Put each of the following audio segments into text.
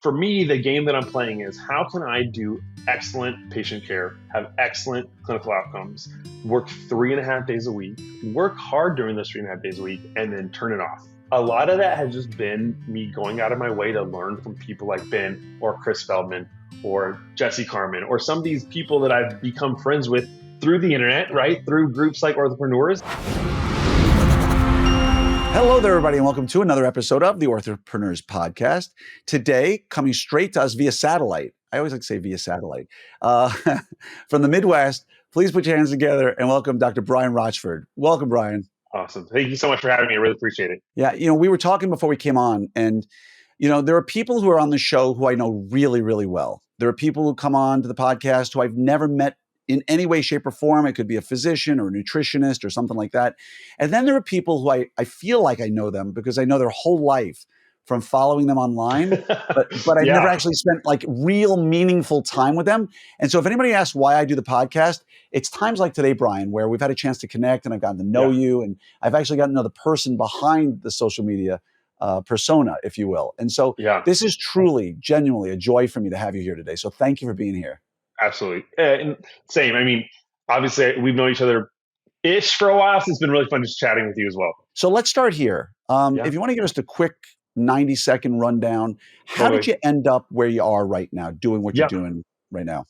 For me, the game that I'm playing is how can I do excellent patient care, have excellent clinical outcomes, work 3.5 days a week, work hard during those 3.5 days a week, and then turn it off. A lot of that has just been me going out of my way to learn from people like Ben or Chris Feldman or Jesse Carmen or some of these people that I've become friends with through the internet, right? Through groups like OrthoPreneurs. Hello there, everybody, and welcome to another episode of the OrthoPreneurs podcast. Today, coming straight to us via satellite. I always like to say via satellite. From the Midwest, please put your hands together and welcome Dr. Brian Rochford. Welcome, Brian. Awesome. Thank you so much for having me. I really appreciate it. Yeah, we were talking before we came on, and, there are people who are on the show who I know really, really well. There are people who come on to the podcast who I've never met in any way, shape, or form. It could be a physician or a nutritionist or something like that. And then there are people who I feel like I know them because I know their whole life from following them online, but I've never actually spent like real meaningful time with them. And so if anybody asks why I do the podcast, it's times like today, Brian, where we've had a chance to connect and I've gotten to know you, and I've actually gotten to know the person behind the social media persona, if you will. And so this is truly, genuinely a joy for me to have you here today. So thank you for being here. Absolutely. And same. I mean, obviously, we've known each other-ish for a while, so it's been really fun just chatting with you as well. So let's start here. If you want to give us a quick 90-second rundown, how did you end up where you are right now, doing what you're doing right now?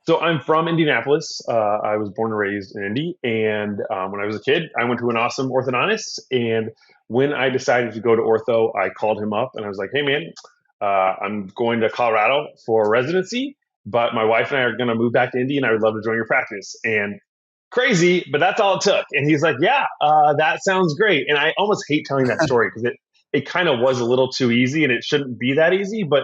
So I'm from Indianapolis. I was born and raised in Indy. And when I was a kid, I went to an awesome orthodontist. And when I decided to go to ortho, I called him up and I was like, hey, man, I'm going to Colorado for residency, but my wife and I are going to move back to Indy and I would love to join your practice. And crazy, but that's all it took. And he's like, that sounds great. And I almost hate telling that story because it kind of was a little too easy and it shouldn't be that easy. But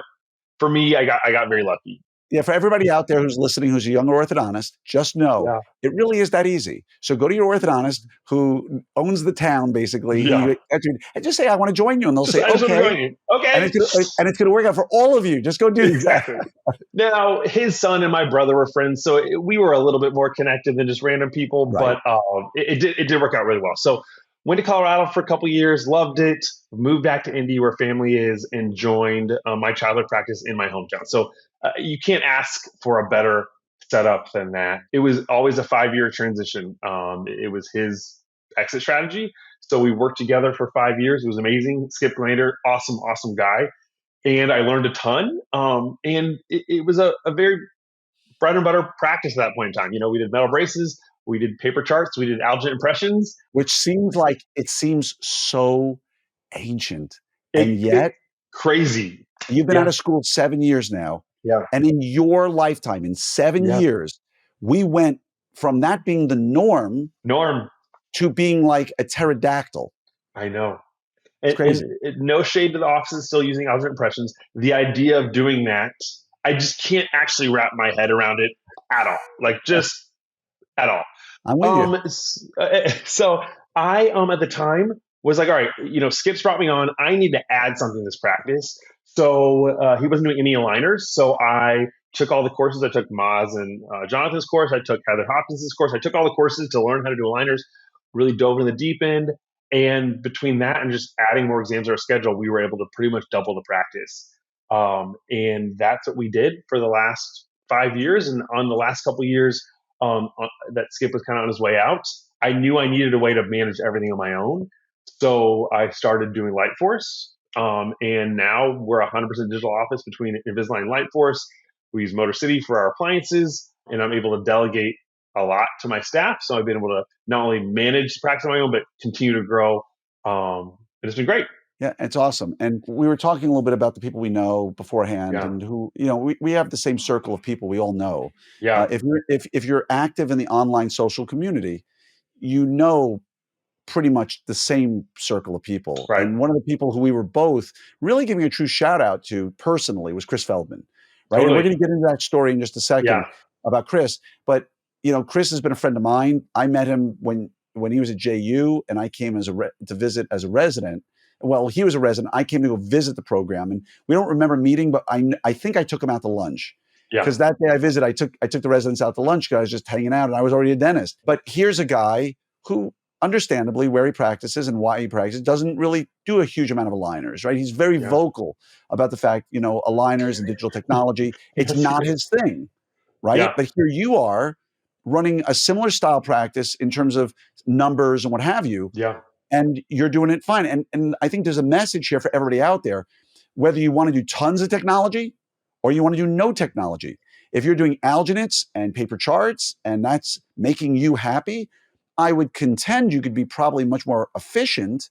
for me, I got very lucky. Yeah, for everybody out there who's listening, who's a younger orthodontist, just know it really is that easy. So go to your orthodontist who owns the town, basically, and just say, I want to join you. And they'll say, okay. And it's going to work out for all of you. Just go do exactly. Now, his son and my brother were friends, so we were a little bit more connected than just random people, but it did work out really well. So went to Colorado for a couple of years, loved it, moved back to Indy where family is, and joined my childhood practice in my hometown. So you can't ask for a better setup than that. It was always a 5-year transition. It was his exit strategy. So we worked together for 5 years. It was amazing. Skip Glander, awesome guy. And I learned a ton. And it was a very bread and butter practice at that point in time. We did metal braces, we did paper charts, we did alginate impressions. Which seems so ancient. And yet crazy. You've been out of school 7 years now. Yeah. And in your lifetime, in 7 years, we went from that being the norm to being like a pterodactyl. I know. It's crazy. And no shade to the offices still using alginate impressions. The idea of doing that, I just can't actually wrap my head around it at all. Like just at all. I'm with you. So I, at the time, was like, all right, Skip's brought me on. I need to add something to this practice. So he wasn't doing any aligners. So I took all the courses. I took Maz and Jonathan's course. I took Heather Hopkins' course. I took all the courses to learn how to do aligners, really dove in the deep end. And between that and just adding more exams to our schedule, we were able to pretty much double the practice. And that's what we did for the last 5 years. And on the last couple of years that Skip was kind of on his way out, I knew I needed a way to manage everything on my own. So I started doing Lightforce. And now we're 100% digital office between Invisalign and Lightforce. We use Motor City for our appliances, and I'm able to delegate a lot to my staff. So I've been able to not only manage the practice on my own, but continue to grow. And it's been great. Yeah, it's awesome. And we were talking a little bit about the people we know beforehand and who, we have the same circle of people we all know. Yeah. If you're active in the online social community, pretty much the same circle of people. Right. And one of the people who we were both really giving a true shout out to personally was Chris Feldman. Right. Totally. And we're going to get into that story in just a second about Chris. But, Chris has been a friend of mine. I met him when he was at JU and I came to visit as a resident. Well, he was a resident. I came to go visit the program, and we don't remember meeting, but I think I took him out to lunch. Yeah. Because that day I visited, I took the residents out to lunch because I was just hanging out and I was already a dentist. But here's a guy who understandably, where he practices and why he practices, doesn't really do a huge amount of aligners, right? He's very Yeah. vocal about the fact, aligners and digital technology, it's Yes, he not is. his thing, right? Yeah. But here you are running a similar style practice in terms of numbers and what have you, Yeah. and you're doing it fine. And I think there's a message here for everybody out there, whether you want to do tons of technology or you want to do no technology. If you're doing alginates and paper charts and that's making you happy, I would contend you could be probably much more efficient.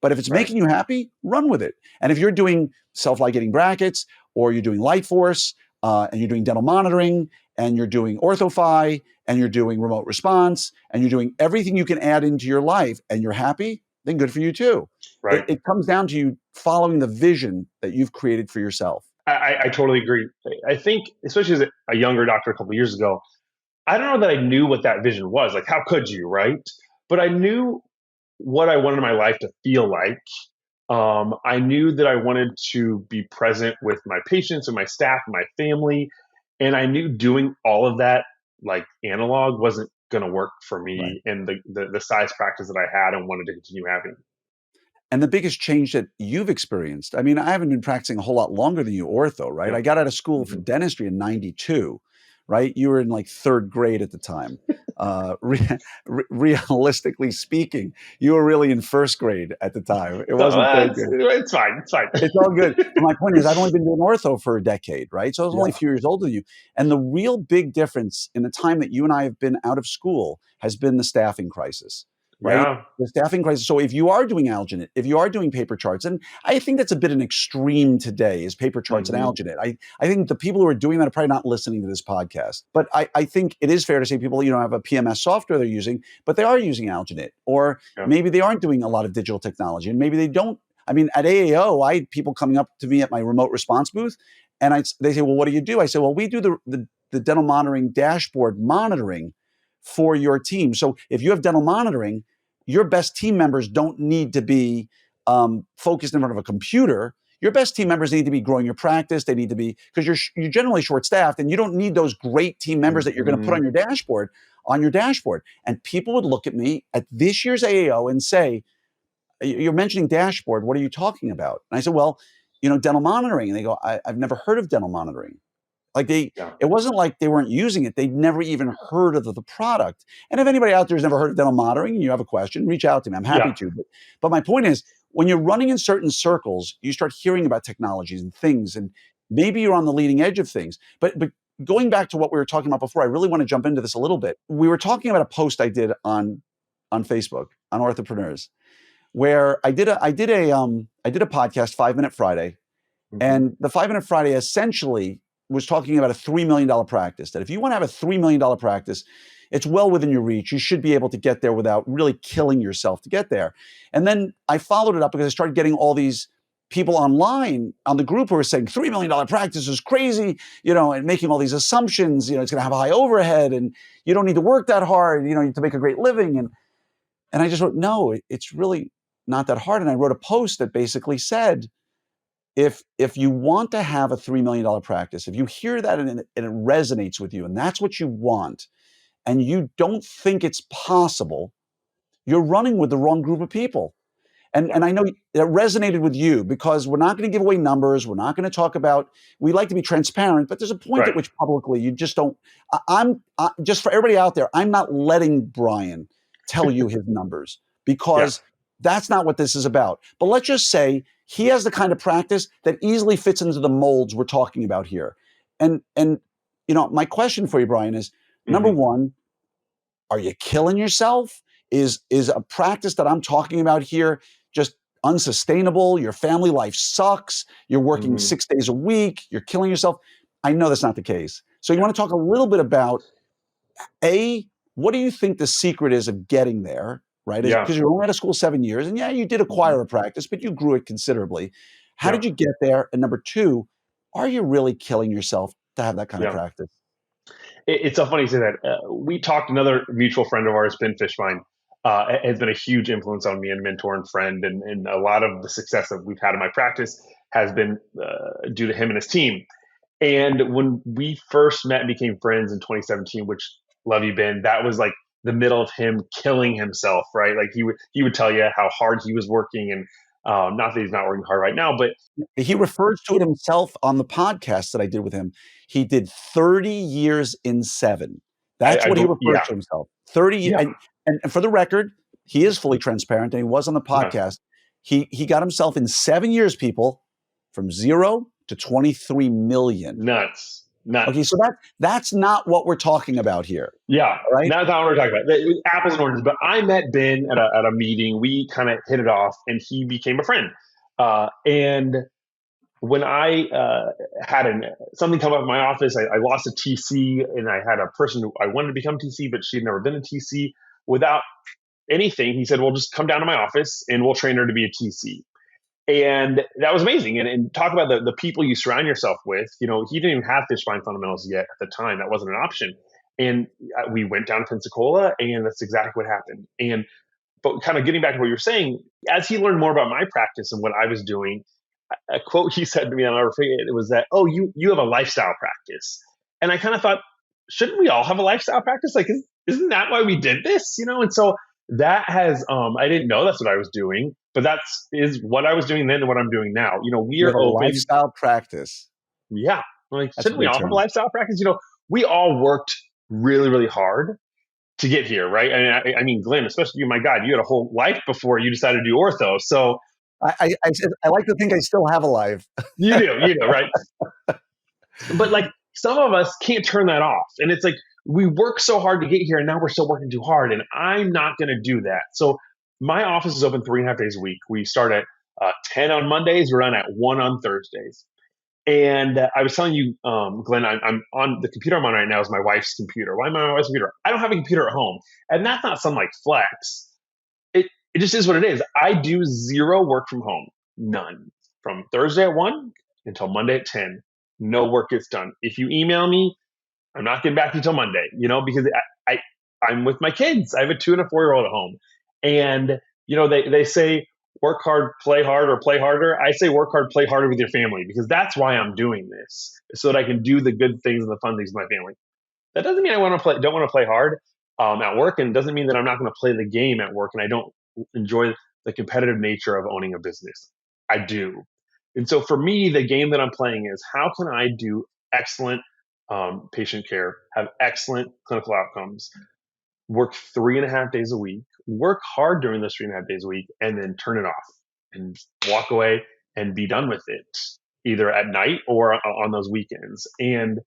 But if it's Right. making you happy, run with it. And if you're doing self-ligating brackets or you're doing light force and you're doing dental monitoring and you're doing orthophi and you're doing remote response and you're doing everything you can add into your life and you're happy, then good for you too. It, Right. it comes down to you following the vision that you've created for yourself. I totally agree. I think, especially as a younger doctor a couple of years ago, I don't know that I knew what that vision was. Like, how could you, right? But I knew what I wanted my life to feel like. I knew that I wanted to be present with my patients and my staff and my family. And I knew doing all of that, like analog, wasn't going to work for Right. me and the size practice that I had and wanted to continue having. And the biggest change that you've experienced, I mean, I haven't been practicing a whole lot longer than you, ortho, right? Yeah. I got out of school for Hmm. dentistry in 92, right? You were in like third grade at the time. Realistically speaking, you were really in first grade at the time. It So wasn't third grade. it's fine. It's fine. It's all good. But my point is, I've only been doing ortho for a decade, right? So I was only a Yeah. few years older than you. And the real big difference in the time that you and I have been out of school has been the staffing crisis, right? Yeah. The staffing crisis. So if you are doing alginate, if you are doing paper charts, and I think that's a bit an extreme today is paper charts and Hmm. alginate. I think the people who are doing that are probably not listening to this podcast. But I think it is fair to say people, have a PMS software they're using, but they are using alginate. Or Yeah. maybe they aren't doing a lot of digital technology and maybe they don't. I mean, at AAO, I had people coming up to me at my remote response booth, and they say, "Well, what do you do?" I say, "Well, we do the dental monitoring dashboard monitoring for your team. So if you have dental monitoring, your best team members don't need to be focused in front of a computer. Your best team members need to be growing your practice. They need to be because you're generally short staffed, and you don't need those great team members that you're going to put Hmm. on your dashboard." And people would look at me at this year's AAO and say, "You're mentioning dashboard. What are you talking about?" And I said, "Well, dental monitoring." And they go, I've never heard of dental monitoring. Like Yeah. it wasn't like they weren't using it. They'd never even heard of the product. And if anybody out there has never heard of dental monitoring and you have a question, reach out to me. I'm happy Yeah. to. But my point is, when you're running in certain circles, you start hearing about technologies and things, and maybe you're on the leading edge of things. But going back to what we were talking about before, I really want to jump into this a little bit. We were talking about a post I did on Facebook on OrthoPreneurs where I did a podcast 5 Minute Friday, Hmm. and the 5 Minute Friday essentially was talking about a $3 million practice. That if you want to have a $3 million practice, it's well within your reach. You should be able to get there without really killing yourself to get there. And then I followed it up because I started getting all these people online on the group who were saying $3 million practice is crazy, and making all these assumptions. It's going to have a high overhead, and you don't need to work that hard, to make a great living. And I just wrote, no, it's really not that hard. And I wrote a post that basically said, if you want to have a $3 million practice, if you hear that and it resonates with you, and that's what you want, and you don't think it's possible, you're running with the wrong group of people. And, Yeah. and I know that resonated with you because we're not going to give away numbers. We're not going to talk about, we like to be transparent, but there's a point at Right. which publicly you just don't. Just for everybody out there, I'm not letting Brian tell you his numbers Yeah. because that's not what this is about. But let's just say he has the kind of practice that easily fits into the molds we're talking about here. And my question for you, Brian, is number Hmm. one, are you killing yourself? Is a practice that I'm talking about here just unsustainable? Your family life sucks. You're working Hmm. 6 days a week. You're killing yourself. I know that's not the case. So you Yeah. want to talk a little bit about A, what do you think the secret is of getting there? Right? Yeah. Because you're only out of school 7 years, and yeah, you did Hmm. acquire a practice, but you grew it considerably. How Yeah. did you get there? And number two, are you really killing yourself to have that kind of Yeah. practice? It's so funny you say that. We talked. Another mutual friend of ours, Ben Fishbein, has been a huge influence on me and mentor and friend, and a lot of the success that we've had in my practice has been due to him and his team. And when we first met and became friends in 2017, which love you, Ben, that was like the middle of him killing himself, right? Like he would tell you how hard he was working, and not that he's not working hard right now, but He refers to it himself on the podcast that I did with him. He did 30 years in 7. That's what he refers yeah, to himself. 30 yeah, and for the record, he is fully transparent, and he was on the yeah, podcast. He got himself in 7 years, people, from 0 to 23 million. nuts, Okay, nuts. so that's not what we're talking about here. Yeah, All right. that's not what we're talking about. Apples and oranges. But I met Ben at a meeting. We kind of hit it off, and he became a friend. And when I had something come up in my office, I lost a TC, and I had a person who I wanted to become TC, but she had never been a TC. Without anything, he said, "Well, just come down to my office, and we'll train her to be a TC." And that was amazing. And talk about the people you surround yourself with. You know, he didn't even have fish spine fundamentals yet at the time. That wasn't an option. And we went down to Pensacola, and that's exactly what happened. And but kind of getting back to what you're saying, as he learned more about my practice and what I was doing, a quote he said to me, I'll never forget it, was that, "Oh, you have a lifestyle practice." And I kind of thought, shouldn't we all have a lifestyle practice? Like, isn't that why we did this? You know? And so that has, I didn't know that's what I was doing, but is what I was doing then and what I'm doing now. You know, we You are have a open. lifestyle practice. Yeah. Like, That's a shouldn't we great all have a term. lifestyle practice? You know, we all worked really, really hard to get here, right? And I mean, Glenn, especially you, my God, you had a whole life before you decided to do ortho. So I like to think I still have a life. you do, right? But like, some of us can't turn that off. And it's like, we work so hard to get here, and now we're still working too hard. And I'm not going to do that. So my office is open 3.5 days a week. We start at 10 on Mondays. We're done at 1 on Thursdays. And I was telling you, Glenn, I'm on the computer I'm on right now is my wife's computer. Why am I on my wife's computer? I don't have a computer at home. And that's not some like flex. It just is what it is. I do 0 work from home. None. From Thursday at 1 until Monday at 10. No work gets done. If you email me, I'm not getting back to you till Monday, you know, because I'm with my kids. I have a 2 and a 4-year-old at home. And, you know, they say work hard, play hard, or play harder. I say work hard, play harder with your family, because that's why I'm doing this, so that I can do the good things and the fun things with my family. That doesn't mean don't want to play hard at work, and it doesn't mean that I'm not going to play the game at work and I don't enjoy the competitive nature of owning a business. I do. And so for me, the game that I'm playing is, how can I do excellent patient care, have excellent clinical outcomes, work 3.5 days a week, work hard during those 3.5 days a week, and then turn it off and walk away and be done with it, either at night or on those weekends. And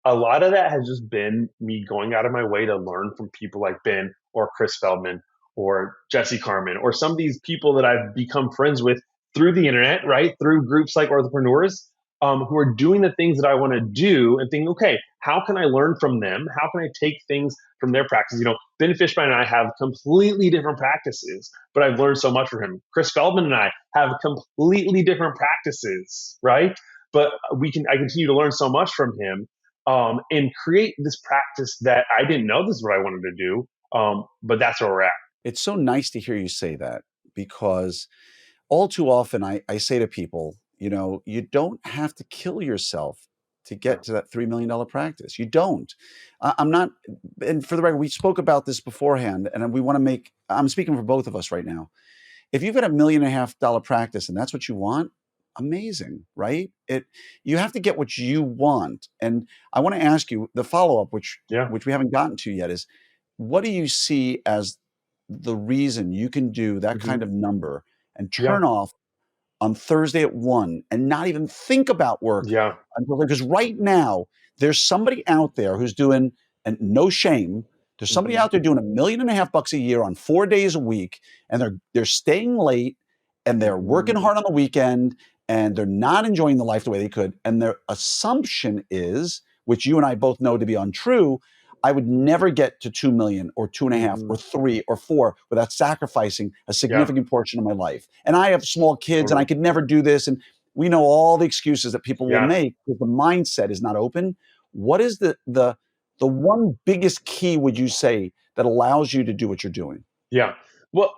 a lot of that has just been me going out of my way to learn from people like Ben or Chris Feldman or Jesse Carmen, or some of these people that I've become friends with through the internet, right? Through groups like OrthoPreneurs, who are doing the things that I want to do, and think, okay, how can I learn from them? How can I take things from their practice? You know, Ben Fishbein and I have completely different practices, but I've learned so much from him. Chris Feldman and I have completely different practices, right? But I continue to learn so much from him, and create this practice that I didn't know this is what I wanted to do. But that's where we're at. It's so nice to hear you say that, because all too often I say to people, you know, you don't have to kill yourself to Yeah. get to that $3 million practice. You don't. I'm not, and for the record, we spoke about this beforehand, and we want to make, I'm speaking for both of us right now. If you've got $1.5 million practice and that's what you want, amazing, right? You have to get what you want. And I want to ask you the follow-up, which Yeah. we haven't gotten to yet, is what do you see as the reason you can do that Mm-hmm. kind of number and Yeah. turn off on Thursday at 1 and not even think about work Yeah. until, because right now there's somebody out there who's doing, and no shame, there's somebody Mm-hmm. out there doing $1.5 million a year on 4 days a week, and they're staying late, and they're working Mm-hmm. hard on the weekend, and they're not enjoying the life the way they could. And their assumption is, which you and I both know to be untrue, I would never get to 2 million or 2.5 Mm-hmm. or 3 or 4 without sacrificing a Yeah. significant portion of my life. And I have small kids, and I Totally. could never do this. And we know all the excuses that people will Yeah. make because the mindset is not open. What is the one biggest key, would you say, that allows you to do what you're doing? Yeah. Well,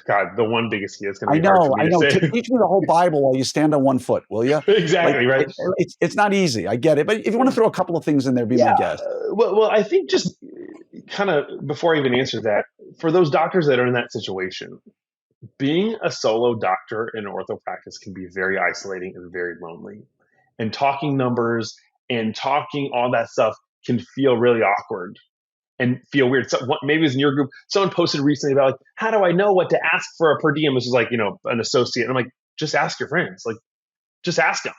God, the one biggest key is going to I be hard for know, me I to know. say. Teach me the whole Bible while you stand on one foot, will you? Like, Exactly, right. it's not easy. I get it, but if you want to throw a couple of things in there, be my Yeah. guest. Well, I think just kind of before I even answer that, for those doctors that are in that situation, being a solo doctor in ortho practice can be very isolating and very lonely. And talking numbers and talking all that stuff can feel really awkward and feel weird. So maybe it was in your group. Someone posted recently about like, how do I know what to ask for a per diem? This is like, an associate. And I'm like, just ask your friends. Like, just ask them.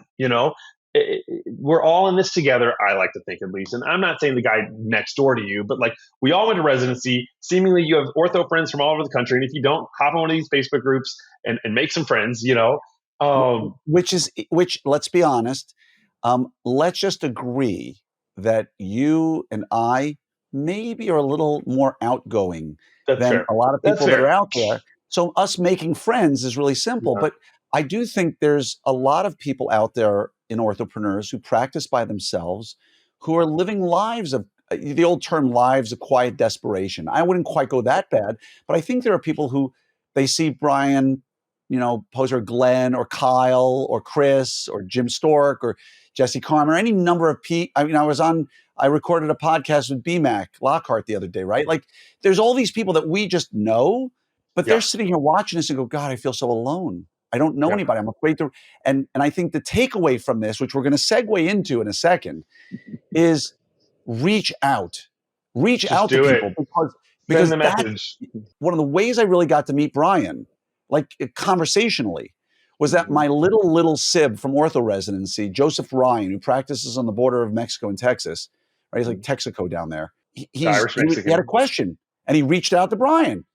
We're all in this together. I like to think, at least. And I'm not saying the guy next door to you, but like we all went to residency. Seemingly, you have ortho friends from all over the country. And if you don't, hop on one of these Facebook groups and make some friends. Which let's be honest, let's just agree that you and I maybe are a little more outgoing That's than fair. a lot of That's people that are fair. out there. So us making friends is really simple. Yeah. But I do think there's a lot of people out there in orthopreneurs who practice by themselves, who are living lives of the old term lives of quiet desperation. I wouldn't quite go that bad, but I think there are people who they see Brian, Poser, Glenn or Kyle or Chris or Jim Stork or Jesse Carmen or any number of people. I mean, I recorded a podcast with BMAC Lockhart the other day, right? Like there's all these people that we just know, but they're Yeah. sitting here watching us and go, God, I feel so alone. I don't know Yeah. anybody. I'm afraid to, and I think the takeaway from this, which we're going to segue into in a second, is reach out. Reach Just out to do it. people because Send because the that's message. one of the ways I really got to meet Brian, like conversationally, was that Mhm. my little sib from ortho residency, Joseph Ryan, who practices on the border of Mexico and Texas, right? He's like Texaco down there. The Irish He had a Mexican. question and he reached out to Brian,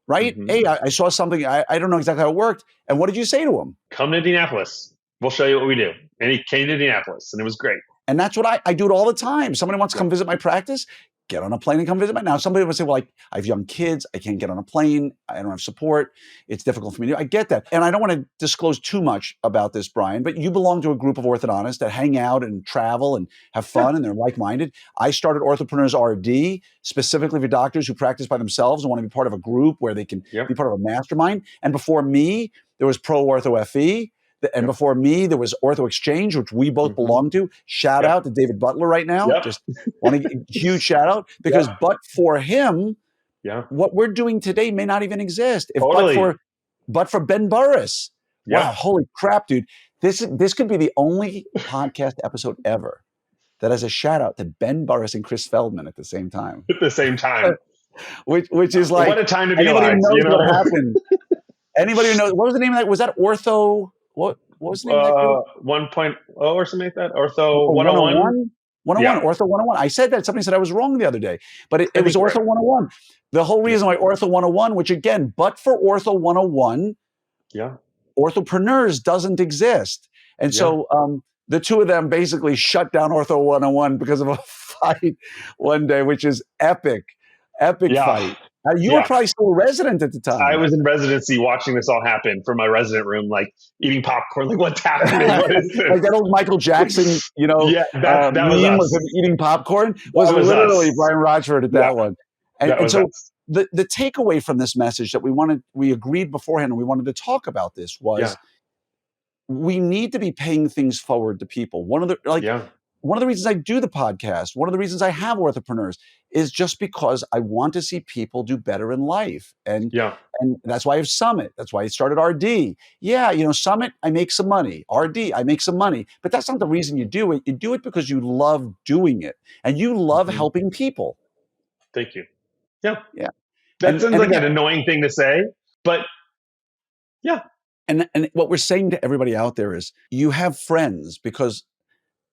right? Hmm. Hey, I saw something. I don't know exactly how it worked. And what did you say to him? Come to Indianapolis. We'll show you what we do. And he came to Indianapolis, and it was great. And that's what I do it all the time. Somebody wants to Yeah. come visit my practice, get on a plane and come visit my. Now, somebody would say, well, I have young kids. I can't get on a plane. I don't have support. It's difficult for me to. I get that. And I don't want to disclose too much about this, Brian, but you belong to a group of orthodontists that hang out and travel and have Yeah. fun and they're like-minded. I started OrthoPreneurs RD specifically for doctors who practice by themselves and want to be part of a group where they can Yep. be part of a mastermind. And before me, there was Pro Ortho FE. And Yep. before me, there was Ortho Exchange, which we both Hmm. belong to. Shout Yep. out to David Butler right now. Yep. Just want to give a huge shout out because Yep. but for him, Yeah. what we're doing today may not even exist. If Totally. but for Ben Burris. Yep. Wow, holy crap, dude. This could be the only podcast episode ever that has a shout out to Ben Burris and Chris Feldman at the same time. At the same time. Which is like What a time to be anybody alive. who knows what happened. Anybody who knows what was the name of that? Was that Ortho? What was the name of that group? 1.0 or something like that. Ortho 101? 101, Yeah. Ortho 101. I said that. Somebody said I was wrong the other day, but it was think Ortho 101. The whole reason why Ortho 101, which again, but for Ortho 101, Yeah. Orthopreneurs doesn't exist. And Yeah. so the two of them basically shut down Ortho 101 because of a fight one day, which is epic Yeah. fight. You were probably still a resident at the time. I was in residency watching this all happen from my resident room, like eating popcorn. Like, what's happening? What is this? Like that old Michael Jackson, Yeah, that was meme us. with him eating popcorn was literally us. Brian Rochford at that one. And so us. the takeaway from this message that we agreed beforehand and we wanted to talk about this was we need to be paying things forward to people. One of the reasons I do the podcast, one of the reasons I have Orthopreneurs is just because I want to see people do better in life. And that's why I have Summit. That's why I started RD. Yeah, Summit, I make some money. RD, I make some money. But that's not the reason you do it. You do it because you love doing it and you love helping people. Thank you. Yeah. Yeah. That sounds like an annoying thing to say, but yeah. And what we're saying to everybody out there is you have friends, because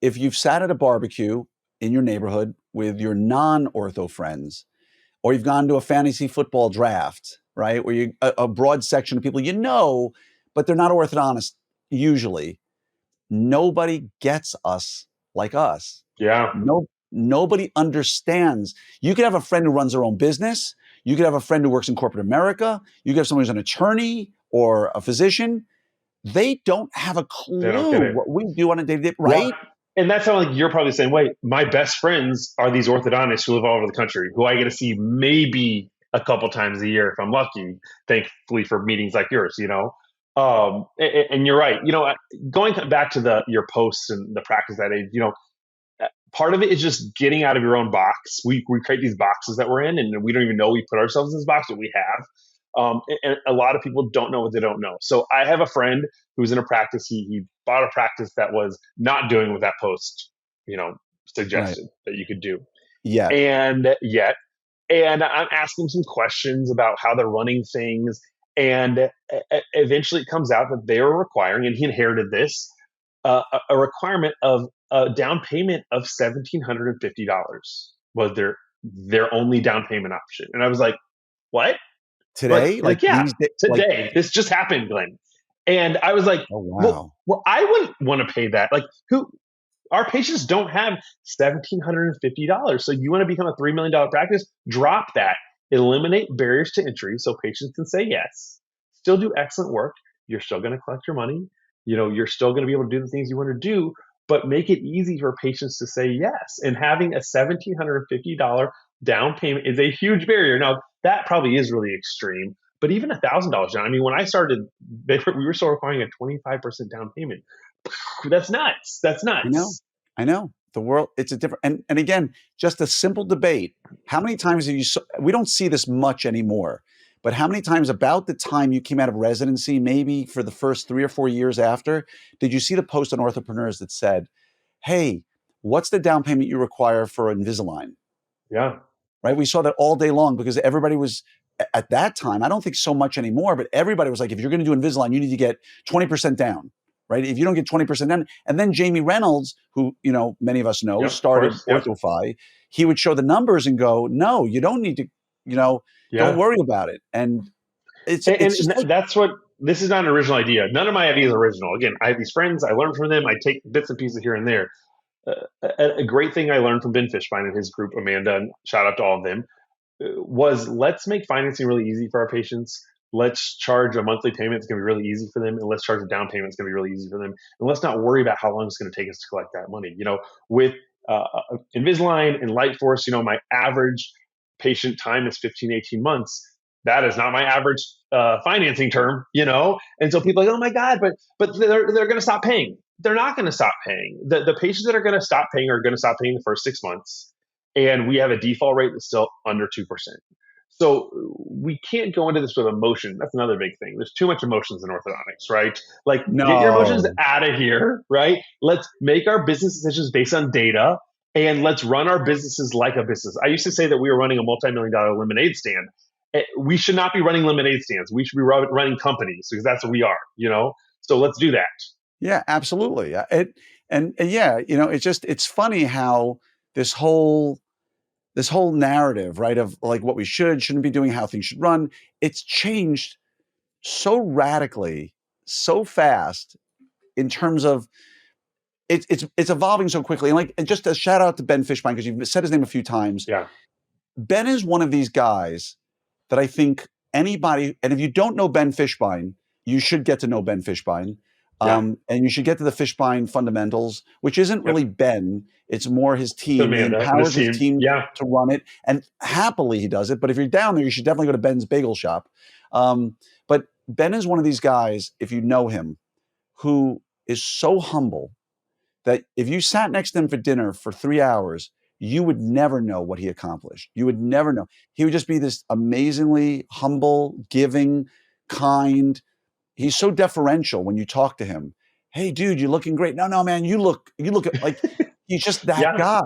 if you've sat at a barbecue in your neighborhood with your non-ortho friends, or you've gone to a fantasy football draft, right, where a broad section of people but they're not orthodontists usually, nobody gets us like us. Yeah. Nobody understands. You could have a friend who runs their own business. You could have a friend who works in corporate America. You could have someone who's an attorney or a physician. They don't have a clue what we do on a day-to-day, right? Yeah. And that's how you're probably saying, wait, my best friends are these orthodontists who live all over the country, who I get to see maybe a couple times a year if I'm lucky, thankfully for meetings like yours, and you're right. Going back to your posts and the practice that age, part of it is just getting out of your own box. We create these boxes that we're in, and we don't even know we put ourselves in this box, but we have. And a lot of people don't know what they don't know. So I have a friend who's in a practice. He bought a practice that was not doing what that post, you know, Right. suggested that you could do. Yet. And yet, and I'm asking some questions about how they're running things. And eventually it comes out that they were requiring, and he inherited this, a requirement of a down payment of $1,750 was their only down payment option. And I was like, what? Like, Today, he's like like, yeah, these days, like, today. This just happened, Glenn. And I was like, oh, well, wow. I wouldn't want to pay that. Like, who? Our patients don't have $1,750. So you want to become a $3 million practice? Drop that. Eliminate barriers to entry so patients can say yes. Still do excellent work. You're still going to collect your money. You're still going to be able to do the things you want to do, but make it easy for patients to say yes. And having a $1,750 down payment is a huge barrier. Now, that probably is really extreme, but even $1,000 down. I mean, when I started, we were still requiring a 25% down payment. That's nuts. That's I know. nuts. I know. The world, it's a different, and again, just a simple debate. How many times have you, we don't see this much anymore, but how many times about the time you came out of residency, maybe for the first 3 or 4 years after, did you see the post on Orthopreneurs that said, hey, what's the down payment you require for Invisalign? Yeah. Right? We saw that all day long because everybody was at that time. I don't think so much anymore, but everybody was like, if you're going to do Invisalign, you need to get 20% down, right? If you don't get 20% down, and then Jamie Reynolds, who many of us know, Yep. Of started course. Yep. OrthoFi, he would show the numbers and go, no, you don't need to, don't Yeah. worry about it. And it's And just like, that's what this is not an original idea. None of my ideas are original. Again, I have these friends. I learn from them. I take bits and pieces here and there. A great thing I learned from Ben Fishbein and his group, Amanda, and shout out to all of them, was let's make financing really easy for our patients. Let's charge a monthly payment that's going to be really easy for them, and let's charge a down payment that's going to be really easy for them. And let's not worry about how long it's going to take us to collect that money. With Invisalign and Lightforce, my average patient time is 15, 18 months. That is not my average financing term. And so people are like, oh my God, but they're going to stop paying. They're not going to stop paying. The patients that are going to stop paying are going to stop paying the first 6 months. And we have a default rate that's still under 2%. So we can't go into this with emotion. That's another big thing. There's too much emotions in orthodontics, right? Like, get your emotions no. out of here, right? Let's make our business decisions based on data, and let's run our businesses like a business. I used to say that we were running a multi-million-dollar lemonade stand. We should not be running lemonade stands. We should be running companies, because that's what we are. So let's do that. Yeah, absolutely. And yeah, it's funny how this whole narrative, right, of like what we shouldn't be doing, how things should run, it's changed so radically, so fast in terms of it's evolving so quickly. And just a shout out to Ben Fishbein, because you've said his name a few times. Yeah. Ben is one of these guys that I think anybody, and if you don't know Ben Fishbein, you should get to know Ben Fishbein. Yeah. And you should get to the Fishbein fundamentals, which isn't Yep. really Ben, it's more his It's team. He Amanda and his empowers his team. team Yeah. to run it, and happily he does it. But if you're down there, you should definitely go to Ben's Bagel Shop. But Ben is one of these guys, if you know him, who is so humble that if you sat next to him for dinner for 3 hours, you would never know what he accomplished. You would never know. He would just be this amazingly humble, giving, kind. He's so deferential when you talk to him. Hey, dude, you're looking great. No, man, you look like he's just that Yeah. guy.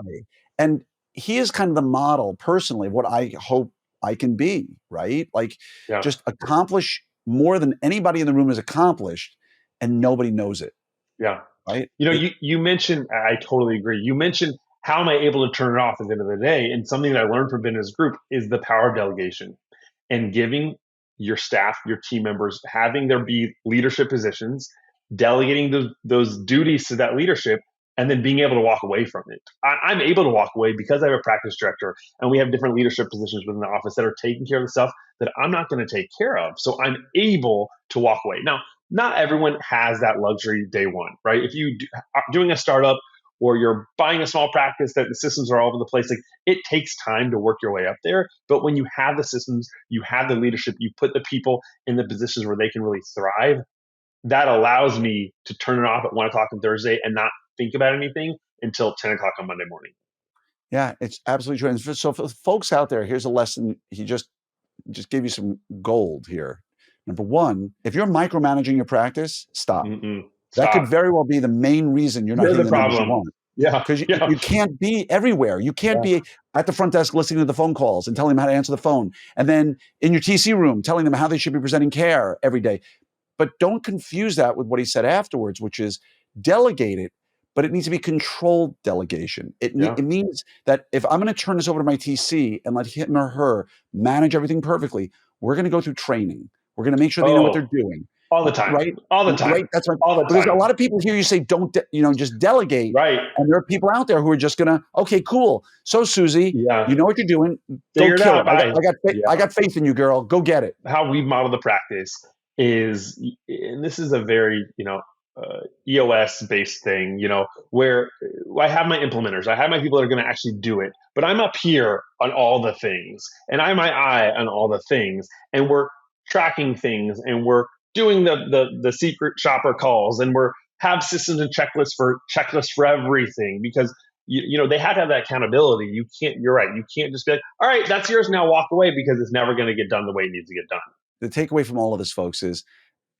And he is kind of the model personally of what I hope I can be, right? Like, Yeah. just accomplish more than anybody in the room has accomplished, and nobody knows it, Yeah. right? You mentioned, I totally agree. You mentioned, how am I able to turn it off at the end of the day? And something that I learned from Ben and his group is the power of delegation, and giving your staff, your team members, having there be leadership positions, delegating those duties to that leadership, and then being able to walk away from it. I'm able to walk away because I have a practice director, and we have different leadership positions within the office that are taking care of the stuff that I'm not going to take care of. So I'm able to walk away. Now, not everyone has that luxury day one, right? If you are doing a startup, or you're buying a small practice that the systems are all over the place, like, it takes time to work your way up there. But when you have the systems, you have the leadership, you put the people in the positions where they can really thrive, that allows me to turn it off at 1 o'clock on Thursday and not think about anything, until 10 o'clock on Monday morning. Yeah, it's absolutely true. And so for folks out there, here's a lesson. He just gave you some gold here. Number one, if you're micromanaging your practice, stop. Mm-mm. That could Stop. very well be the main reason you're not You're hitting the the numbers you problem. want. Yeah. Because Yeah. you can't be everywhere. You can't Yeah. be at the front desk listening to the phone calls and telling them how to answer the phone. And then in your TC room, telling them how they should be presenting care every day. But don't confuse that with what he said afterwards, which is delegate it, but it needs to be controlled delegation. Yeah. It means that if I'm going to turn this over to my TC and let him or her manage everything perfectly, we're going to go through training. We're going to make sure they know what they're Oh, doing. all the time. Right? All the time. Right? That's right. All the Because a time. lot of people hear you say, don't, just delegate. Right. And there are people out there who are just going to, okay, cool. So, Susie, Yeah. you know what you're doing. Go Figure it kill out. it. Bye. I Yeah. got faith in you, girl. Go get it. How we model the practice is, and this is a very, EOS based thing, where I have my implementers, I have my people that are going to actually do it, but I'm up here on all the things and I have my eye on all the things, and we're tracking things, and we're doing the secret shopper calls, and we're have systems and checklists for everything, because they have to have that accountability. You're right, you can't just be like, all right, that's yours now, walk away, because it's never going to get done the way it needs to get done. The takeaway from all of this, folks, is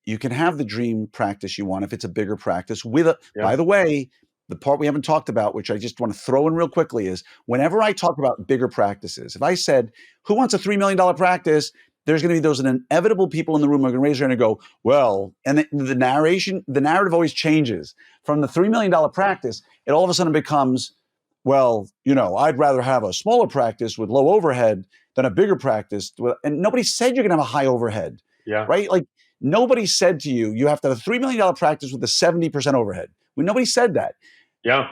you can have the dream practice you want if it's a bigger practice Yeah. by the way, the part we haven't talked about, which I just want to throw in real quickly, is whenever I talk about bigger practices, if I said, who wants a $3 million practice? There's going to be those inevitable people in the room who are going to raise their hand and go, well, and the narrative always changes. From the $3 million practice, it all of a sudden becomes, well, I'd rather have a smaller practice with low overhead than a bigger practice. And nobody said you're going to have a high overhead, Yeah. right? Like, nobody said to you, you have to have a $3 million practice with a 70% overhead. Nobody said that. Yeah.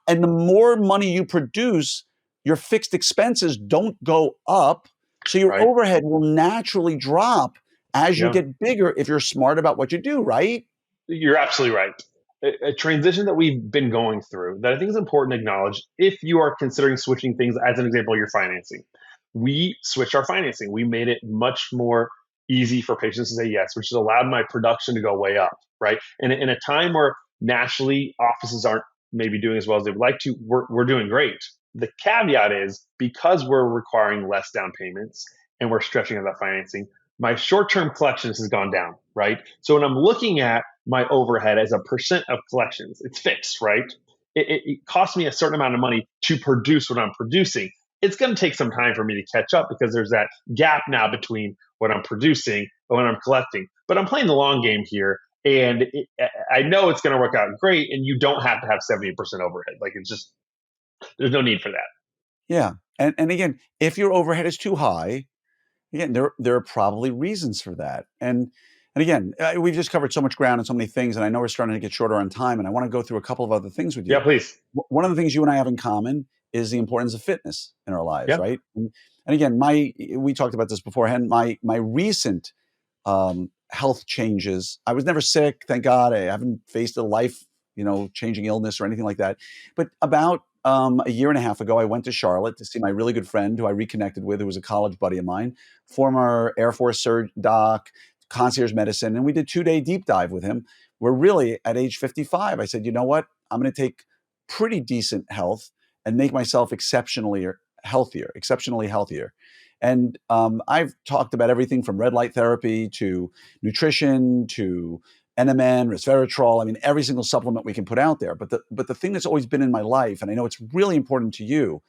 And the more money you produce, your fixed expenses don't go up. So your Right. overhead will naturally drop as you Yeah. get bigger if you're smart about what you do, right? You're absolutely right. A transition that we've been going through that I think is important to acknowledge if you are considering switching things, as an example, your financing. We switched our financing. We made it much more easy for patients to say yes, which has allowed my production to go way up, right? And in a time where nationally offices aren't maybe doing as well as they would like to, we're doing great. The caveat is, because we're requiring less down payments and we're stretching out that financing, my short-term collections has gone down, right? So when I'm looking at my overhead as a percent of collections, it's fixed, right? It costs me a certain amount of money to produce what I'm producing. It's going to take some time for me to catch up, because there's that gap now between what I'm producing and what I'm collecting. But I'm playing the long game here, and I know it's going to work out great. And you don't have to have 70% overhead. Like, it's just, there's no need for that. Yeah. And again, if your overhead is too high, again, there are probably reasons for that. And again, we've just covered so much ground and so many things, and I know we're starting to get shorter on time, and I want to go through a couple of other things with Yeah, you. please. One of the things you and I have in common is the importance of fitness in our lives, Yeah. right? And again, we talked about this beforehand. My recent health changes. I was never sick, thank God. I haven't faced a life, changing illness or anything like that. But about a year and a half ago, I went to Charlotte to see my really good friend who I reconnected with, who was a college buddy of mine, former Air Force surgeon doc, concierge medicine, and we did 2-day deep dive with him. We're really at age 55. I said, you know what? I'm going to take pretty decent health and make myself exceptionally healthier. And I've talked about everything from red light therapy to nutrition to NMN, resveratrol. I mean, every single supplement we can put out there. But the thing that's always been in my life, and I know it's really important to you,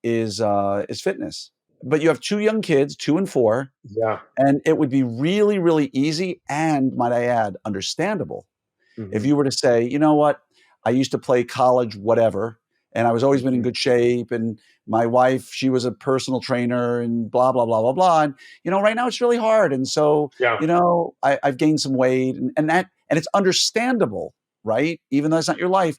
is fitness. But you have 2 young kids, 2 and 4, Yeah. and it would be really, really easy and, might I add, understandable if Mm-hmm. you were to say, you know what, I used to play college, whatever, and I was always been in Mm-hmm. good shape, and my wife, she was a personal trainer, and blah, blah, blah, blah, blah. And, right now it's really hard. And so, Yeah. I've gained some weight, and it's understandable, right? Even though it's not your life.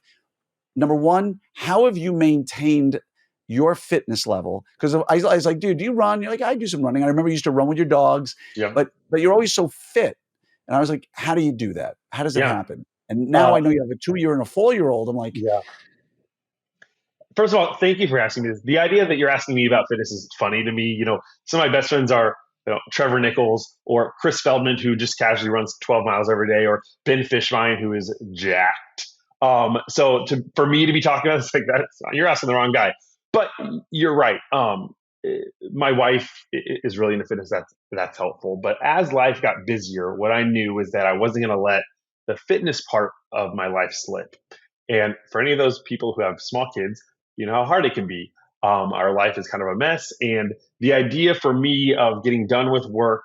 Number one, how have you maintained your fitness level? Because I was like, dude, do you run? You're like, I do some running. I remember you used to run with your dogs, Yeah. but you're always so fit. And I was like, how do you do that? How does it Yeah. happen? And now Uh, I know you have a 2-year and a 4-year-old. I'm like, yeah. First of all, thank you for asking me this. The idea that you're asking me about fitness is funny to me. Some of my best friends are, Trevor Nichols or Chris Feldman, who just casually runs 12 miles every day, or Ben Fishbein, who is jacked. For me to be talking about this, like that's, you're asking the wrong guy. But you're right. My wife is really into fitness. That's helpful. But as life got busier, what I knew was that I wasn't going to let the fitness part of my life slip. And for any of those people who have small kids, you know how hard it can be. Our life is kind of a mess, and the idea for me of getting done with work,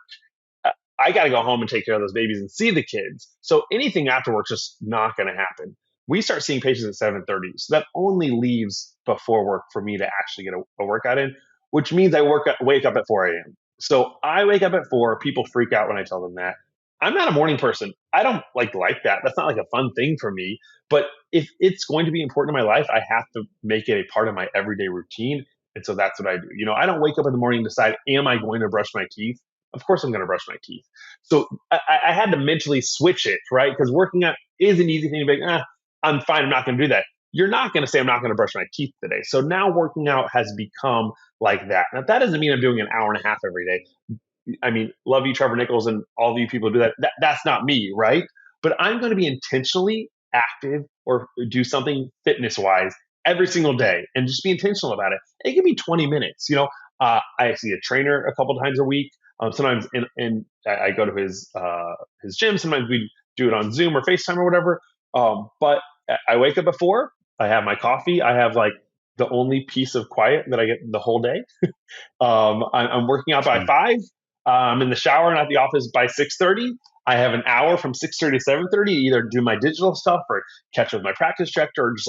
I got to go home and take care of those babies and see the kids. So anything after work just not going to happen. We start seeing patients at 7:30, so that only leaves before work for me to actually get a workout in, which means wake up at 4 a.m. So I wake up at 4. People freak out when I tell them that. I'm not a morning person. I don't like that. That's not like a fun thing for me. But if it's going to be important in my life, I have to make it a part of my everyday routine. And so that's what I do. I don't wake up in the morning and decide, am I going to brush my teeth? Of course I'm going to brush my teeth. So I had to mentally switch it, right? Because working out is an easy thing to be like, I'm fine, I'm not going to do that. You're not going to say, I'm not going to brush my teeth today. So now working out has become like that. Now, that doesn't mean I'm doing an hour and a half every day. I mean, love you, Trevor Nichols, and all of you people who do that. That's not me, right? But I'm going to be intentionally active or do something fitness wise every single day and just be intentional about it. It can be 20 minutes. I see a trainer a couple times a week. Sometimes I go to his gym. Sometimes we do it on Zoom or FaceTime or whatever. But I wake up at 4. I have my coffee. I have like the only piece of quiet that I get the whole day. I'm working out by 5. I'm in the shower and at the office by 6:30. I have an hour from 6:30 to 7:30 to either do my digital stuff or catch up with my practice director, or just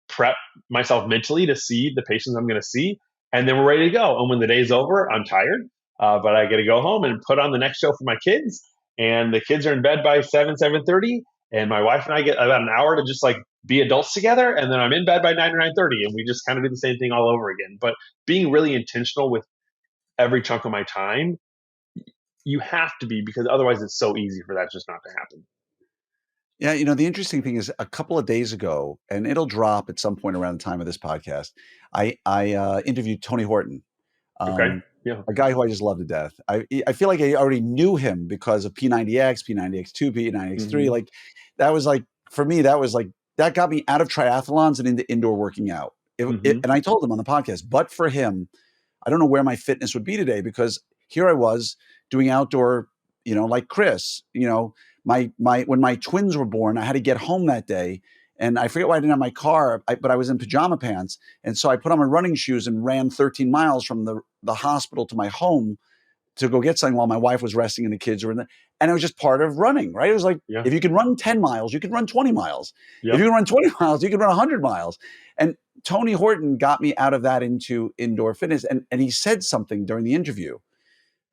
prep myself mentally to see the patients I'm going to see, and then we're ready to go. And when the day's over, I'm tired, but I get to go home and put on the next show for my kids. And the kids are in bed by 7:30, and my wife and I get about an hour to just be adults together, and then I'm in bed by 9 or 9:30, and we just kind of do the same thing all over again. But being really intentional with every chunk of my time, you have to be, because otherwise it's so easy for that just not to happen. Yeah, the interesting thing is a couple of days ago, and it'll drop at some point around the time of this podcast, I interviewed Tony Horton, Okay. Yeah. a guy who I just love to death. I feel like I already knew him because of P90X, P90X2, P90X3. Mm-hmm. Like that was for me, that got me out of triathlons and into indoor working out. Mm-hmm. And I told him on the podcast, but for him, I don't know where my fitness would be today, because here I was doing outdoor, like Chris, when my twins were born, I had to get home that day, and I forget why I didn't have my car, but I was in pajama pants. And so I put on my running shoes and ran 13 miles from the hospital to my home to go get something while my wife was resting and the kids were and it was just part of running, right? It was like, Yeah. if you can run 10 miles, you can run 20 miles. Yep. If you can run 20 miles, you can run 100 miles. And Tony Horton got me out of that into indoor fitness. And he said something during the interview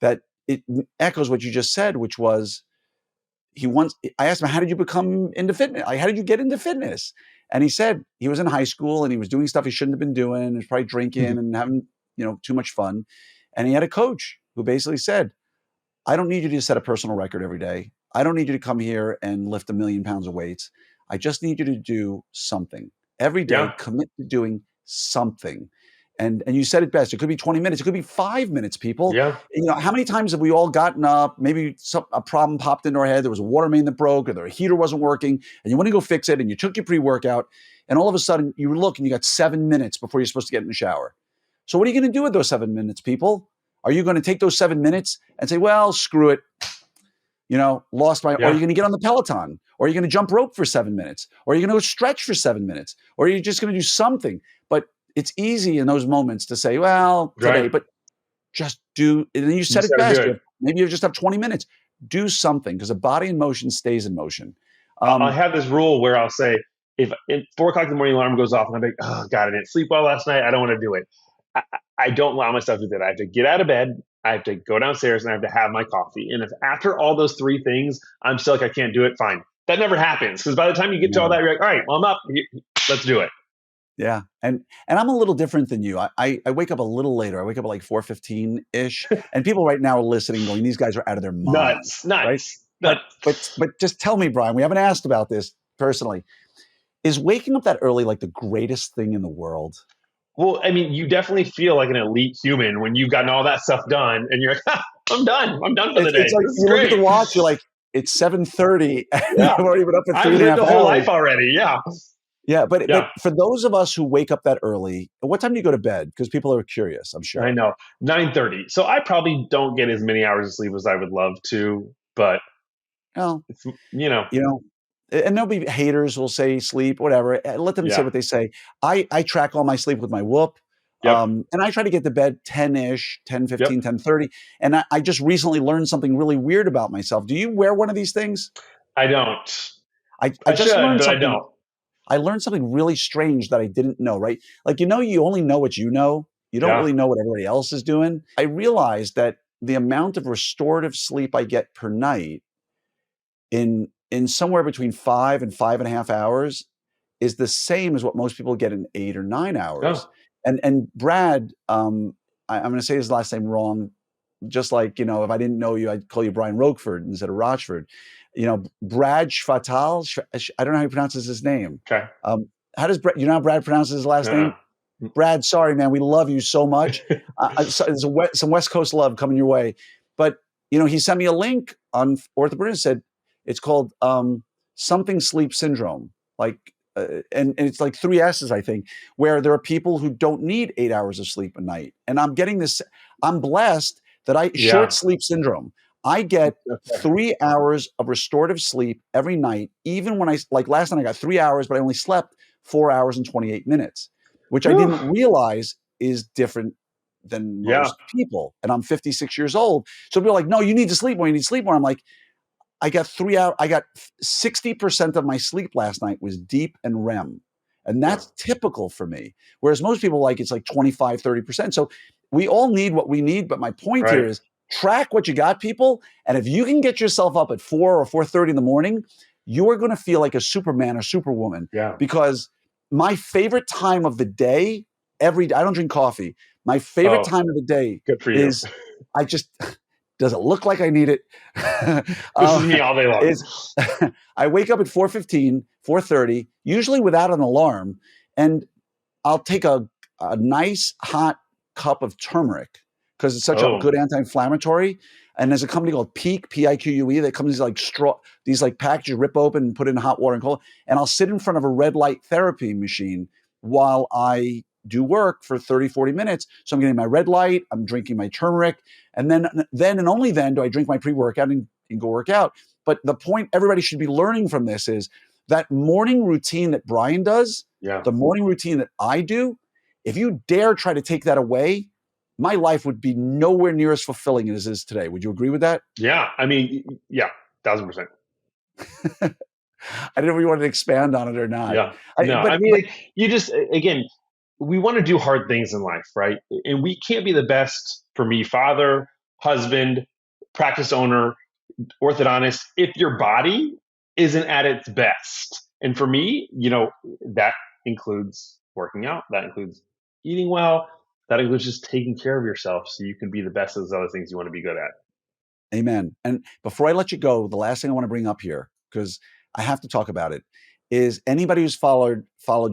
that it echoes what you just said, which was, I asked him, how did you become into fitness? How did you get into fitness? And he said he was in high school and he was doing stuff he shouldn't have been doing. He was probably drinking and having, too much fun. And he had a coach who basically said, I don't need you to set a personal record every day. I don't need you to come here and lift 1 million pounds of weights. I just need you to do something every day. Yeah. Commit to doing something. And you said it best. It could be 20 minutes. It could be 5 minutes, people. Yeah. How many times have we all gotten up? Maybe a problem popped into our head. There was a water main that broke, or the heater wasn't working, and you want to go fix it, and you took your pre-workout, and all of a sudden you look and you got 7 minutes before you're supposed to get in the shower. So what are you going to do with those 7 minutes, people? Are you going to take those 7 minutes and say, well, screw it, lost my, Yeah. or are you going to get on the Peloton? Or are you going to jump rope for 7 minutes? Or are you going to go stretch for 7 minutes? Or are you just going to do something? But it's easy in those moments to say, well, today, Right. but just do, and then you said just it gotta best. do it. Maybe you just have 20 minutes. Do something, because a body in motion stays in motion. I have this rule where I'll say, if at 4:00 in the morning alarm goes off and I'm like, oh God, I didn't sleep well last night, I don't want to do it. I don't allow myself to do that. I have to get out of bed, I have to go downstairs, and I have to have my coffee. And if after all those 3 things, I'm still like, I can't do it, fine. That never happens, because by the time you get to all that, you're like, all right, well, I'm up. Let's do it. Yeah. And I'm a little different than you. I wake up a little later. I wake up at 4:15-ish. And people right now are listening going, these guys are out of their minds. Nuts. Right? But just tell me, Brian, we haven't asked about this personally. Is waking up that early the greatest thing in the world? Well, I mean, you definitely feel like an elite human when you've gotten all that stuff done and you're like, I'm done. I'm done for the day. It's like this is you great. look at the watch, you're like, it's 7:30 and Yeah. you've already been up for I've three and a lived half a whole hours. life already. Yeah. Yeah, but Yeah. for those of us who wake up that early, what time do you go to bed? Because people are curious, I'm I sure. know. 9:30. So I probably don't get as many hours of sleep as I would love to, but Well, it's, you know, you know, and there'll be haters who'll say sleep, whatever. Let them say yeah. what they say. I track all my sleep with my Whoop. Yep. And I try to get to bed 10-ish, Yep. 10:15, 10:30. And I just recently learned something really weird about myself. Do you wear one of these things? I don't. I I just should, learned but I something. don't. I learned something really strange that I didn't know, right? Like, you only know what you know. You don't Yeah. really know what everybody else is doing. I realized that the amount of restorative sleep I get per night in somewhere between 5 and 5.5 hours is the same as what most people get in 8 or 9 hours. Oh, And Brad, I'm going to say his last name wrong, just like if I didn't know you, I'd call you Brian Rochford instead of Rochford. Brad Schvatal. I don't know how he pronounces his name. okay. Um, how does Brad? You know how Brad pronounces his last Uh-uh. name? Brad, sorry, man, we love you so much. There's some West Coast love coming your way. But he sent me a link on OrthoPreneurs. Said it's called something sleep syndrome, like, and it's like three S's, I think, where there are people who don't need 8 hours of sleep a night, and I'm getting this. I'm blessed that short Yeah. sleep syndrome. I get Okay. 3 hours of restorative sleep every night, even when like last night I got 3 hours, but I only slept 4 hours and 28 minutes, which I Whew. didn't realize is different than Yeah. most people. And I'm 56 years old. So people are like, no, you need to sleep more. You need to sleep more. I'm like, I got 3 hours. I got 60% of my sleep last night was deep and REM. And Yeah. that's typical for me. Whereas most people it's like 25, 30%. So we all need what we need. But my point here Right. is track what you got, people. And if you can get yourself up at 4 or 4:30 in the morning, you are going to feel like a Superman or Superwoman, Yeah. because my favorite time of the day, every day, I don't drink coffee. My favorite Oh, time of the day good for you. is I just, does it look like I need it? This is me all day long. Is I wake up at 4:15, 4:30, usually without an alarm, and I'll take a nice hot cup of turmeric because it's such a Oh, good anti-inflammatory. And there's a company called Peak, Pique, that comes these like packages, rip open and put in hot water and cold. And I'll sit in front of a red light therapy machine while I do work for 30, 40 minutes. So I'm getting my red light, I'm drinking my turmeric, and then and only then do I drink my pre-workout and go work out. But the point everybody should be learning from this is that morning routine that Brian does, yeah. the morning routine that I do, if you dare try to take that away, my life would be nowhere near as fulfilling as it is today. Would you agree with that? Yeah. I mean, yeah, 1000%. I didn't know if you wanted to expand on it or not. Yeah. No, I mean, But like, you just, again, we want to do hard things in life, right? And we can't be the best, for me, father, husband, practice owner, orthodontist, if your body isn't at its best. And for me, that includes working out, that includes eating well, that includes just taking care of yourself so you can be the best of those other things you want to be good at. amen. And before I let you go, the last thing I want to bring up here, because I have to talk about it, is anybody who's followed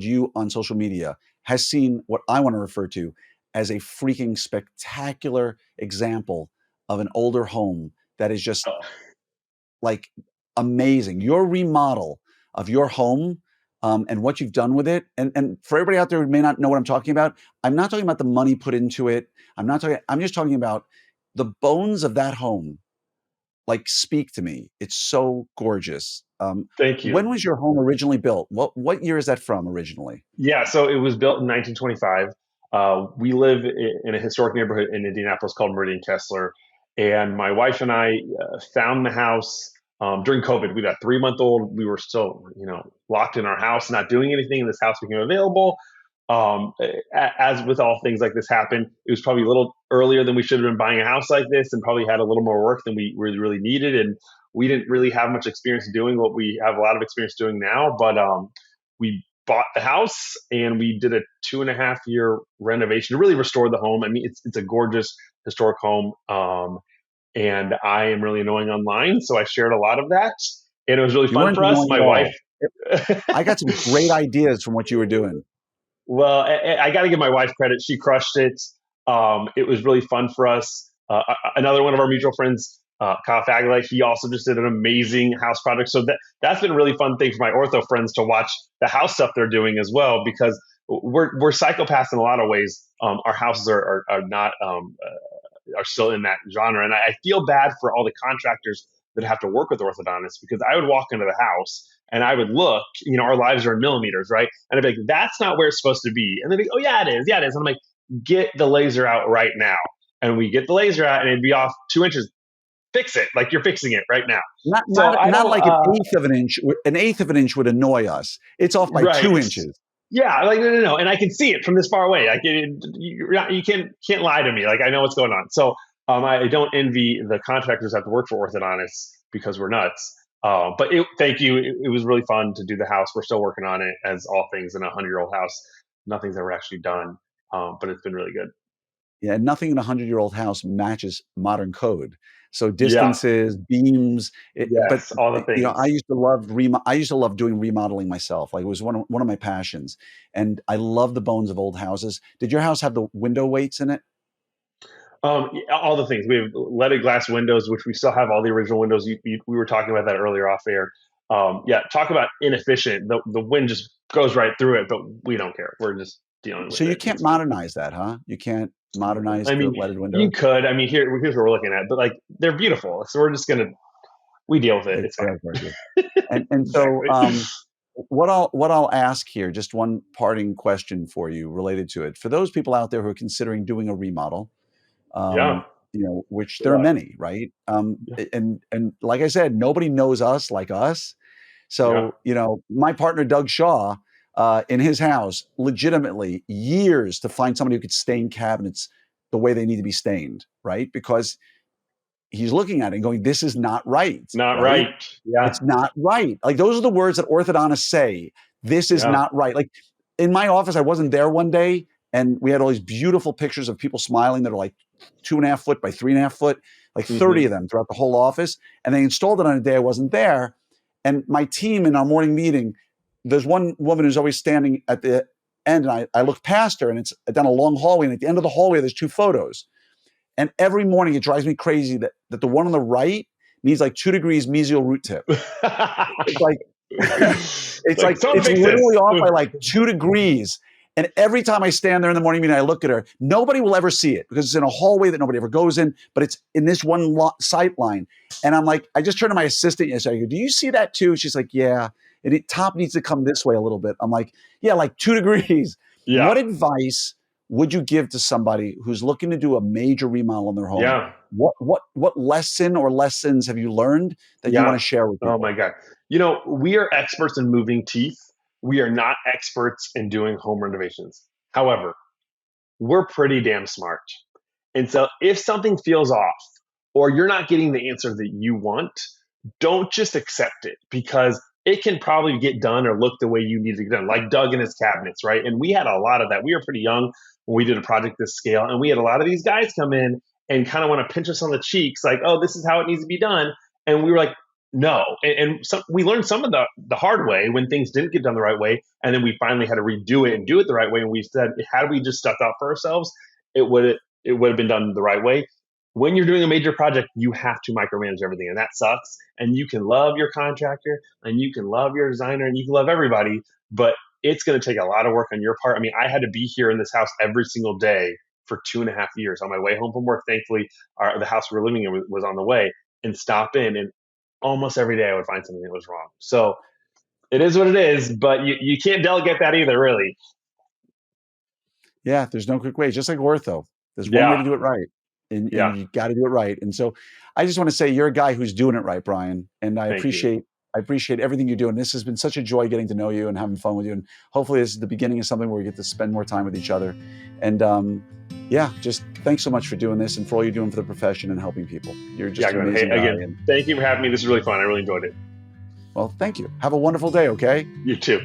you on social media has seen what I want to refer to as a freaking spectacular example of an older home that is just Oh, like amazing. Your remodel of your home, and what you've done with it. And for everybody out there who may not know what I'm talking about, I'm not talking about the money put into it. I'm just talking about the bones of that home. Like, speak to me. It's so gorgeous. thank you. When was your home originally built? What year is that from originally? Yeah, so it was built in 1925. We live in a historic neighborhood in Indianapolis called Meridian Kessler, and my wife and I found the house during COVID. We got 3 month old. We were still, locked in our house, not doing anything, and this house became available. As with all things like this happen, it was probably a little earlier than we should have been buying a house like this, and probably had a little more work than we really needed. And we didn't really have much experience doing what we have a lot of experience doing now, but we bought the house and we did a 2.5 year renovation to really restore the home. I mean, it's a gorgeous historic home, and I am really annoying online, so I shared a lot of that, and it was really You fun weren't for us. annoying My at wife. all. I got some great ideas from what you were doing. Well, I got to give my wife credit. She crushed it. It was really fun for us. Another one of our mutual friends Kyle Fagler, he also just did an amazing house project. So that's been a really fun thing for my ortho friends to watch the house stuff they're doing as well, because we're psychopaths in a lot of ways. Our houses are not are still in that genre, and I feel bad for all the contractors that have to work with orthodontists, because I would walk into the house and I would look, our lives are in millimeters, right? And I'd be like, that's not where it's supposed to be. And they'd be, oh yeah, it is. Yeah, it is. And I'm like, get the laser out right now. And we get the laser out and it'd be off 2 inches. Fix it. Like you're fixing it right now. Not So not I not don't, like an eighth of an inch. An eighth of an inch would annoy us. It's off by right. 2 inches. Yeah, like no, and I can see it from this far away. Like you can't lie to me. Like I know what's going on. So I don't envy the contractors that have to work for orthodontists, because we're nuts. But thank you. It was really fun to do the house. We're still working on it, as all things in a 100-year-old house. Nothing's ever actually done, but it's been really good. Yeah, nothing in a 100-year-old house matches modern code. So Yeah. distances, beams, but Yes. All the I things. used to love doing remodeling myself. Like it was one of my passions, and I love the bones of old houses. Did your house have the window weights in it? All the things. We have leaded glass windows, which we still have all the original windows. We were talking about that earlier off air. Yeah, talk about inefficient. The wind just goes right through it, but we don't care. We're just dealing with So you it. can't It's fine. modernize that, huh? You can't modernize I the mean, leaded you windows? could. I mean, here's what we're looking at, but like they're beautiful, so we deal with it. They It's they are fine. gorgeous. And so, Exactly. what I'll ask here, just one parting question for you related to it. For those people out there who are considering doing a remodel, Yeah. which Good there are luck. many, right? Yeah. And like I said, nobody knows us like us. Yeah. So, my partner Doug Shaw, in his house, legitimately years to find somebody who could stain cabinets the way they need to be stained, right? Because he's looking at it and going, "This is not right," Not right? right. Yeah. It's not right. Like those are the words that orthodontists say. This is Yeah. not right. Like in my office, I wasn't there one day, and we had all these beautiful pictures of people smiling that are like 2.5 foot by 3.5 foot, like 30 Hmm. of them throughout the whole office. And they installed it on a day I wasn't there. And my team in our morning meeting, there's one woman who's always standing at the end, and I look past her, and it's down a long hallway. And at the end of the hallway, there's two photos. And every morning it drives me crazy that the one on the right needs like 2 degrees mesial root tip. It's like It's like someone it's fix literally this. off by like 2 degrees. And every time I stand there in the morning meeting, I look at her. Nobody will ever see it because it's in a hallway that nobody ever goes in, but it's in this one sight line. And I'm like, I just turned to my assistant yesterday. I go, "Do you see that too?" She's like, "Yeah. And it top needs to come this way a little bit." I'm like, "Yeah, like 2 degrees." Yeah. What advice would you give to somebody who's looking to do a major remodel in their home? Yeah. What lesson or lessons have you learned that you want Yeah. to share with Oh people? my God. We are experts in moving teeth. We are not experts in doing home renovations. However, we're pretty damn smart. And so if something feels off, or you're not getting the answer that you want, don't just accept it, because it can probably get done or look the way you need to get done, like Doug and his cabinets, right? And we had a lot of that. We were pretty young when we did a project this scale, and we had a lot of these guys come in and kind of want to pinch us on the cheeks, like, oh, this is how it needs to be done. And we were like, no. And so we learned some of the hard way when things didn't get done the right way. And then we finally had to redo it and do it the right way. And we said, had we just stuck out for ourselves, it would have been done the right way. When you're doing a major project, you have to micromanage everything, and that sucks. And you can love your contractor, and you can love your designer, and you can love everybody, but it's going to take a lot of work on your part. I mean, I had to be here in this house every single day for 2.5 years on my way home from work. Thankfully, the house we were living in was on the way, and stop in, and almost every day I would find something that was wrong. So it is what it is, but you can't delegate that either, really. Yeah, there's no quick way. Just like ortho, there's one way Yeah, to do it right, and yeah. you got to do it right. And so, I just want to say you're a guy who's doing it right, Brian. And Thank you. I appreciate everything you're doing. This has been such a joy getting to know you and having fun with you. And hopefully, this is the beginning of something where we get to spend more time with each other. And yeah, just thanks so much for doing this and for all you're doing for the profession and helping people. You're just Yeah, an Glenn. Hey, amazing guy. again, And thank you for having me. This is really fun. I really enjoyed it. well, thank you. Have a wonderful day. Okay. You too.